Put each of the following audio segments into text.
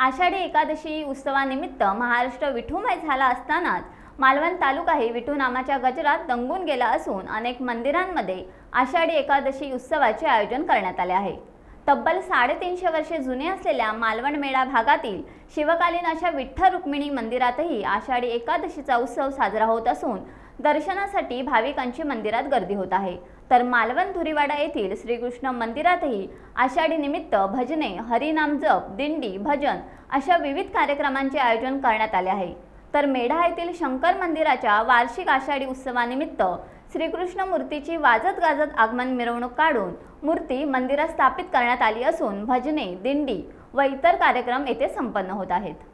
आषाढी एकादशी उत्सवानिमित्त महाराष्ट्र विठुमय झाला असतानाच मालवण तालुकाही विठू नामाच्या गजरात दंगून गेला असून अनेक मंदिरांमध्ये आषाढी एकादशी उत्सवाचे आयोजन करण्यात आले आहे। तब्बल 350 वर्षे जुने असलेल्या मालवण मेळा भागातील शिवकालीन अशा विठ्ठल रुक्मिणी मंदिरातही आषाढी एकादशीचा उत्सव साजरा होत असून दर्शनासाठी भाविकांची मंदिरात गर्दी होत आहे। तर मालवण धुरीवाडा येथील श्रीकृष्ण मंदिरातही आषाढी निमित्त भजने, हरिनाम जप, दिंडी, भजन अशा विविध कार्यक्रमांचे आयोजन करण्यात आले आहे। तर मेढा येथील शंकर मंदिराच्या वार्षिक आषाढी उत्सवानिमित्त श्रीकृष्ण मूर्तीची वाजत गाजत आगमन मिरवणूक काढून मूर्ती मंदिरात स्थापित करण्यात आली असून भजने, दिंडी व इतर कार्यक्रम येथे संपन्न होत आहेत।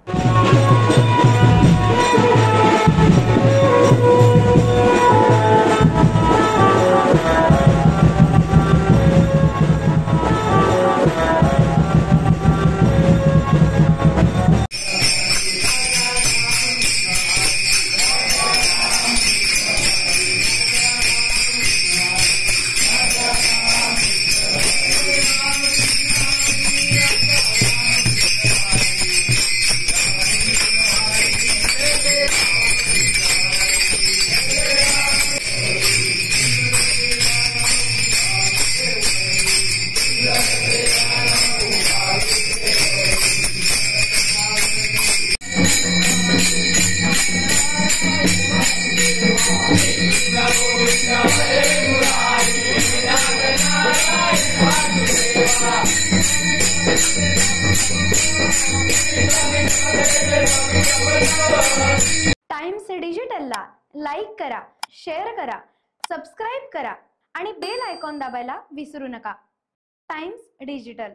टाइम्स डिजिटलला लाईक करा, शेअर करा, सबस्क्राइब करा आणि बेल आयकॉन दाबायला विसरू नका। Times digital.